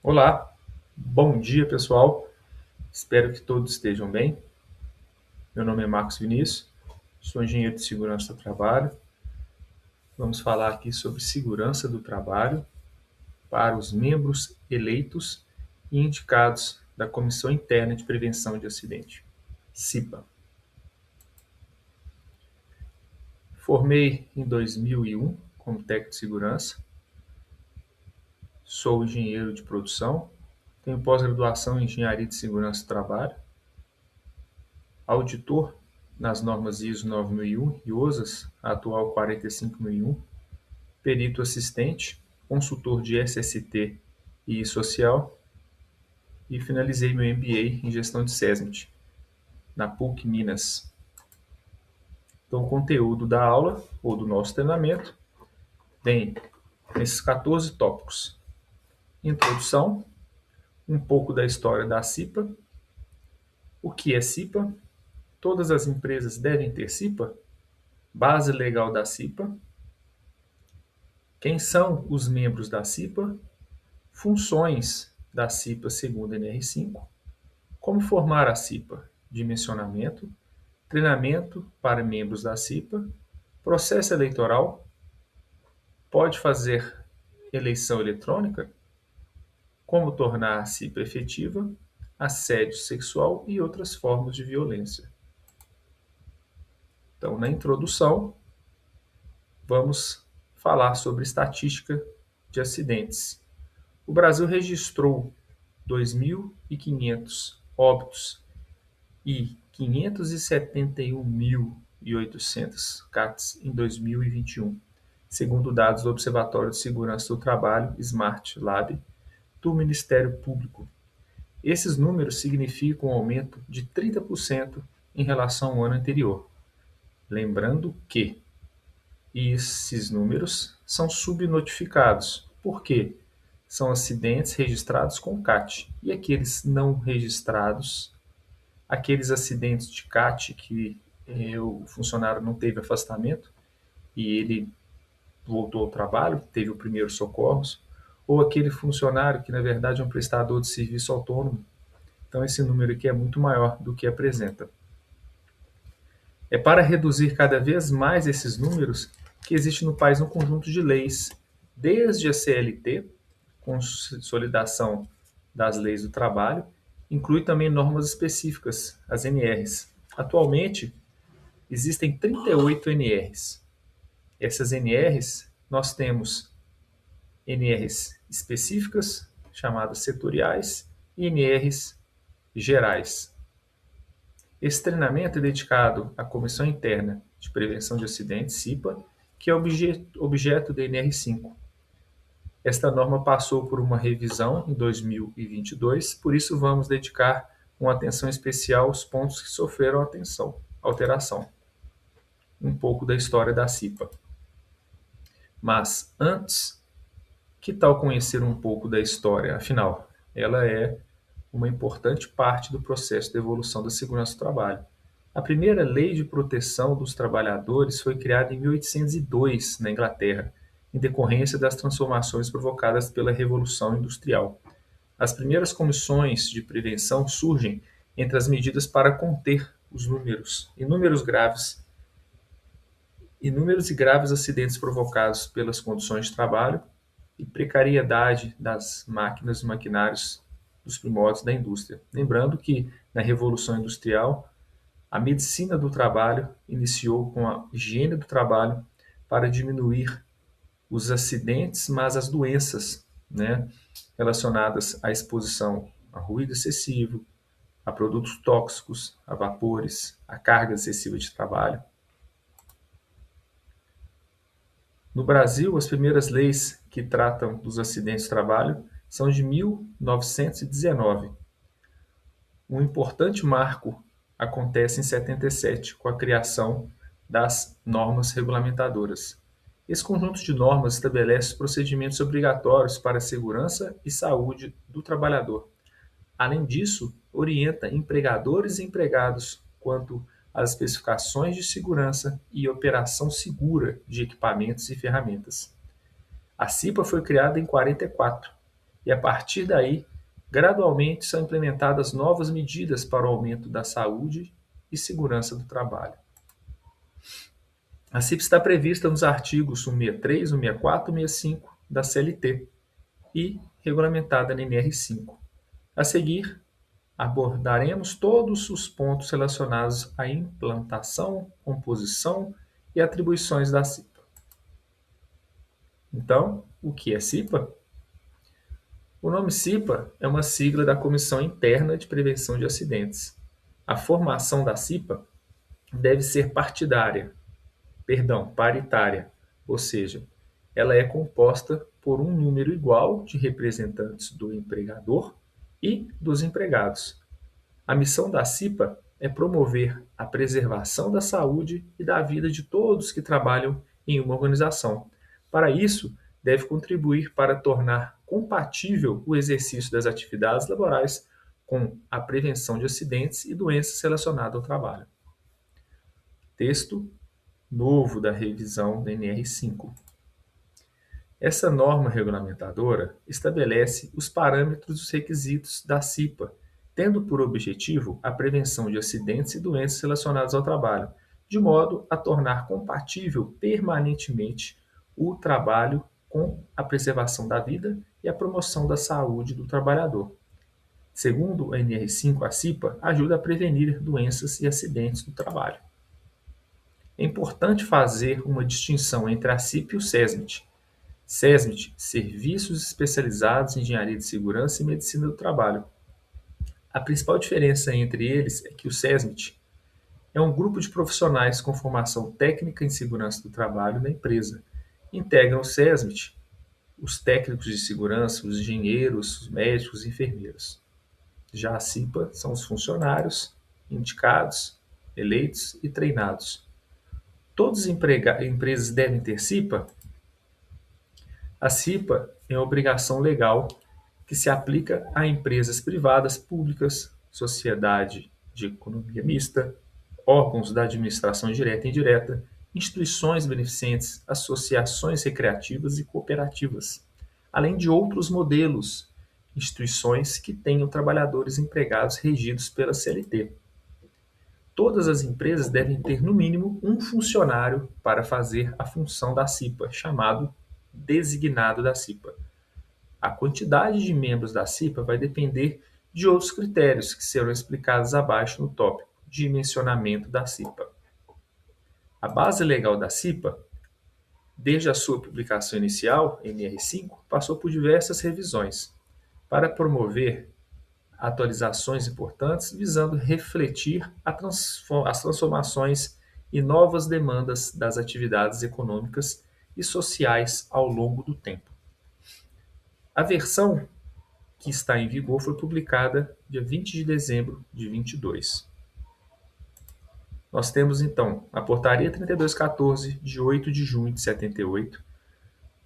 Olá, bom dia pessoal, espero que todos estejam bem. Meu nome é Marcos Vinícius, sou engenheiro de segurança do trabalho. Vamos falar aqui sobre segurança do trabalho para os membros eleitos e indicados da Comissão Interna de Prevenção de Acidente, CIPA. Formei em 2001 como técnico de segurança, sou engenheiro de produção, tenho pós-graduação em engenharia de segurança do trabalho, auditor nas normas ISO 9001 e OSAS, a atual 45001, perito assistente, consultor de SST e social, e finalizei meu MBA em gestão de SESMIT, na PUC Minas. Então, o conteúdo da aula, ou do nosso treinamento, vem nesses 14 tópicos. Introdução, um pouco da história da CIPA, o que é CIPA, todas as empresas devem ter CIPA, base legal da CIPA, quem são os membros da CIPA, funções da CIPA segundo a NR5, como formar a CIPA, dimensionamento, treinamento para membros da CIPA, processo eleitoral, pode fazer eleição eletrônica, como tornar a CIPA efetiva, assédio sexual e outras formas de violência. Então, na introdução, vamos falar sobre estatística de acidentes. O Brasil registrou 2.500 óbitos e 571.800 CATs em 2021, segundo dados do Observatório de Segurança do Trabalho Smart Lab do Ministério Público. Esses números significam um aumento de 30% em relação ao ano anterior. Lembrando que esses números são subnotificados, porque são acidentes registrados com CAT, e aqueles não registrados, aqueles acidentes de CAT que o funcionário não teve afastamento e ele voltou ao trabalho, teve o primeiro socorros, ou aquele funcionário que na verdade é um prestador de serviço autônomo. Então esse número aqui é muito maior do que apresenta. É para reduzir cada vez mais esses números que existe no país um conjunto de leis, desde a CLT, Consolidação das Leis do Trabalho, inclui também normas específicas, as NRs. Atualmente, existem 38 NRs. Essas NRs, nós temos NRs específicas, chamadas setoriais, e NRs gerais. Esse treinamento é dedicado à Comissão Interna de Prevenção de Acidentes, CIPA, que é objeto da NR5. Esta norma passou por uma revisão em 2022, por isso vamos dedicar uma atenção especial aos pontos que sofreram alteração. Um pouco da história da CIPA. Mas antes, que tal conhecer um pouco da história? Afinal, ela é uma importante parte do processo de evolução da segurança do trabalho. A primeira lei de proteção dos trabalhadores foi criada em 1802, na Inglaterra, em decorrência das transformações provocadas pela Revolução Industrial. As primeiras comissões de prevenção surgem entre as medidas para conter os inúmeros e graves acidentes provocados pelas condições de trabalho e precariedade das máquinas e maquinários dos primórdios da indústria. Lembrando que na Revolução Industrial, a medicina do trabalho iniciou com a higiene do trabalho para diminuir os acidentes, mas as doenças, né, relacionadas à exposição a ruído excessivo, a produtos tóxicos, a vapores, a carga excessiva de trabalho. No Brasil, as primeiras leis que tratam dos acidentes de trabalho são de 1919. Um importante marco acontece em 77, com a criação das normas regulamentadoras. Esse conjunto de normas estabelece procedimentos obrigatórios para a segurança e saúde do trabalhador. Além disso, orienta empregadores e empregados quanto às especificações de segurança e operação segura de equipamentos e ferramentas. A CIPA foi criada em 44 e, a partir daí, gradualmente são implementadas novas medidas para o aumento da saúde e segurança do trabalho. A CIP está prevista nos artigos 163, 164 e 165 da CLT e regulamentada na NR5. A seguir, abordaremos todos os pontos relacionados à implantação, composição e atribuições da CIPA. Então, o que é CIPA? O nome CIPA é uma sigla da Comissão Interna de Prevenção de Acidentes. A formação da CIPA deve ser paritária, ou seja, ela é composta por um número igual de representantes do empregador e dos empregados. A missão da CIPA é promover a preservação da saúde e da vida de todos que trabalham em uma organização. Para isso, deve contribuir para tornar compatível o exercício das atividades laborais com a prevenção de acidentes e doenças relacionadas ao trabalho. Texto novo da revisão da NR5. Essa norma regulamentadora estabelece os parâmetros dos requisitos da CIPA, tendo por objetivo a prevenção de acidentes e doenças relacionadas ao trabalho, de modo a tornar compatível permanentemente o trabalho com a preservação da vida e a promoção da saúde do trabalhador. Segundo a NR5, a CIPA ajuda a prevenir doenças e acidentes do trabalho. É importante fazer uma distinção entre a CIPA e o SESMIT. SESMIT, Serviços Especializados em Engenharia de Segurança e Medicina do Trabalho. A principal diferença entre eles é que o SESMIT é um grupo de profissionais com formação técnica em segurança do trabalho na empresa. Integram o SESMIT os técnicos de segurança, os engenheiros, os médicos e enfermeiros. Já a CIPA são os funcionários indicados, eleitos e treinados. Todas as empresas devem ter CIPA? A CIPA é uma obrigação legal que se aplica a empresas privadas, públicas, sociedade de economia mista, órgãos da administração direta e indireta, instituições beneficentes, associações recreativas e cooperativas, além de outros modelos, instituições que tenham trabalhadores empregados regidos pela CLT. Todas as empresas devem ter, no mínimo, um funcionário para fazer a função da CIPA, chamado designado da CIPA. A quantidade de membros da CIPA vai depender de outros critérios que serão explicados abaixo no tópico Dimensionamento da CIPA. A base legal da CIPA, desde a sua publicação inicial, NR5, passou por diversas revisões para promover atualizações importantes visando refletir as transformações e novas demandas das atividades econômicas e sociais ao longo do tempo. A versão que está em vigor foi publicada dia 20 de dezembro de 22. Nós temos então a Portaria 3214 de 8 de junho de 78,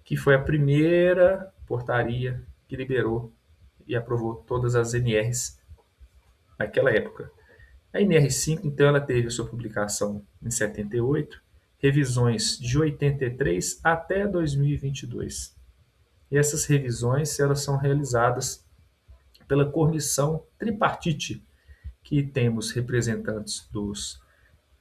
que foi a primeira portaria que liberou e aprovou todas as NRs naquela época. A NR5, então, ela teve a sua publicação em 78, revisões de 83 até 2022. E essas revisões elas são realizadas pela comissão tripartite, que temos representantes dos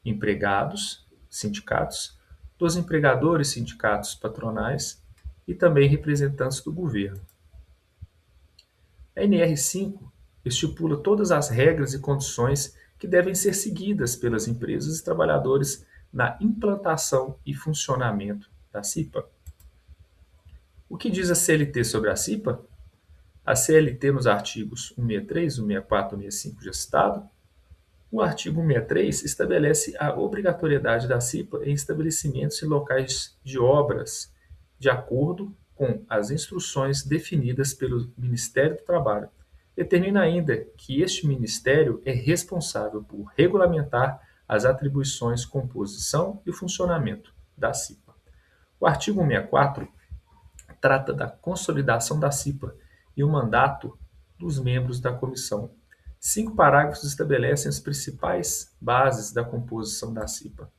empregados, sindicatos, dos empregadores, sindicatos patronais e também representantes do governo. A NR5 estipula todas as regras e condições que devem ser seguidas pelas empresas e trabalhadores na implantação e funcionamento da CIPA. O que diz a CLT sobre a CIPA? A CLT, nos artigos 163, 164 e 165 já citado, o artigo 163 estabelece a obrigatoriedade da CIPA em estabelecimentos e locais de obras de acordo com as instruções definidas pelo Ministério do Trabalho. Determina ainda que este Ministério é responsável por regulamentar as atribuições, composição e funcionamento da CIPA. O artigo 164 trata da consolidação da CIPA e o mandato dos membros da comissão. 5 parágrafos estabelecem as principais bases da composição da CIPA.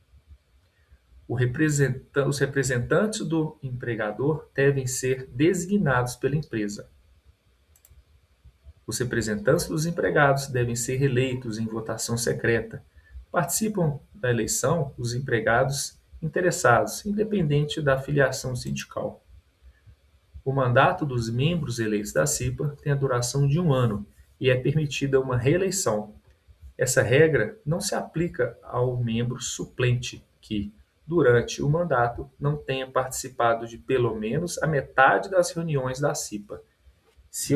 Os representantes do empregador devem ser designados pela empresa. Os representantes dos empregados devem ser reeleitos em votação secreta. Participam da eleição os empregados interessados, independente da filiação sindical. O mandato dos membros eleitos da CIPA tem a duração de 1 ano e é permitida uma reeleição. Essa regra não se aplica ao membro suplente que, durante o mandato, não tenha participado de pelo menos a metade das reuniões da CIPA. Se